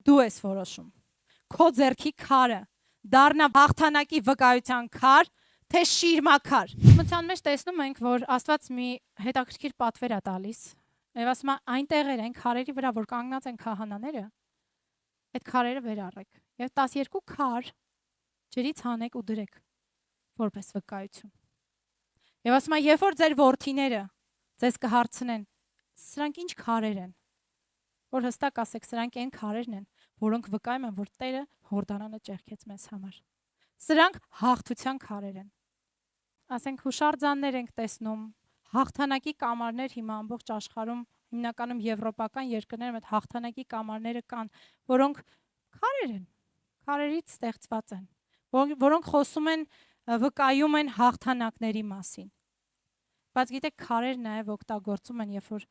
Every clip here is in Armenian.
դու ես որոշում։ Քո ձեռքի քարը դառնա հաղթանակի վկայության քար, թե շիրմաքար։ Մտցան մեջ տեսնում ենք, որ Աստված մի հետաքրքիր պատվեր է տալիս։ Եվ ասում է այն տեղեր են քարերի վրա, որ կանգնած են քահանաները, այդ քարերը վեր առեք եւ 12 քար ջրից հանեք ու դրեք որպես վկայություն։ Եվ ասում է, երբ որ ձեր որդիները ձեզ կհարցնեն, սրանք ինչ քարեր են, որ հստակ ասեք, սրանք այն քարերն են, որոնք վկայում են, որ Տերը Հորդանանը ճեղքեց մեզ համար։ Սրանք հաղթության քարեր են։ Ասենք հուշարձաններ ենք տեսնում, հաղթանակի կամարներ հիմա ամբողջ աշխարհում, հիմնականում եվրոպական երկրներում այդ հաղթանակի կամարները կան, որոնք քարեր են, քարերից ստեղծված են, որոնք խոսում են, վկայում են հաղթանակների մասին։ Բայց գիտեք, քարեր նաև օգտագործում են, երբ որ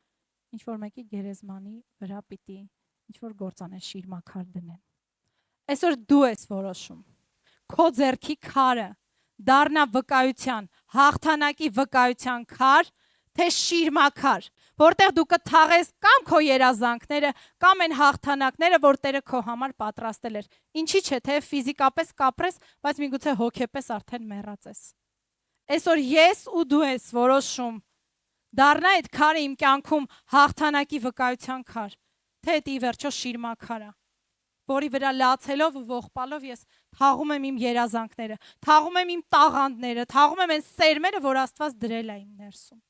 ինչ-որ մեկի գերեզմանի վրա պիտի ինչ-որ գործանեն, շիրմաքար դնեն։ Այսօր դու ես որոշում։ Քո ձեռքի քարը դառնա վկայության, հաղթանակի վկայության քար, թե շիրմաքար, որտեղ դու կթաղես կամ քո երազանքները, կամ այն հաղթանակները, որ Տերը քո համար պատրաստել էր։ Ինչի՞ չէ, թե ֆիզիկապես կապրես, բայց միգուցե հոգեպես արդեն մեռած ես։ Այսօր ես ու դու ես որոշում դառնա այդ քարը իմ կյանքում հաղթանակի վկայության քար, թե դա ի վերջո շիրմաքարը, որի վրա լացելով ու ողբալով ես թաղում եմ իմ երազանքները, թաղում եմ իմ տաղանդները, թաղում եմ այն սերմերը, որ Աստված դրել է իմ ներսում։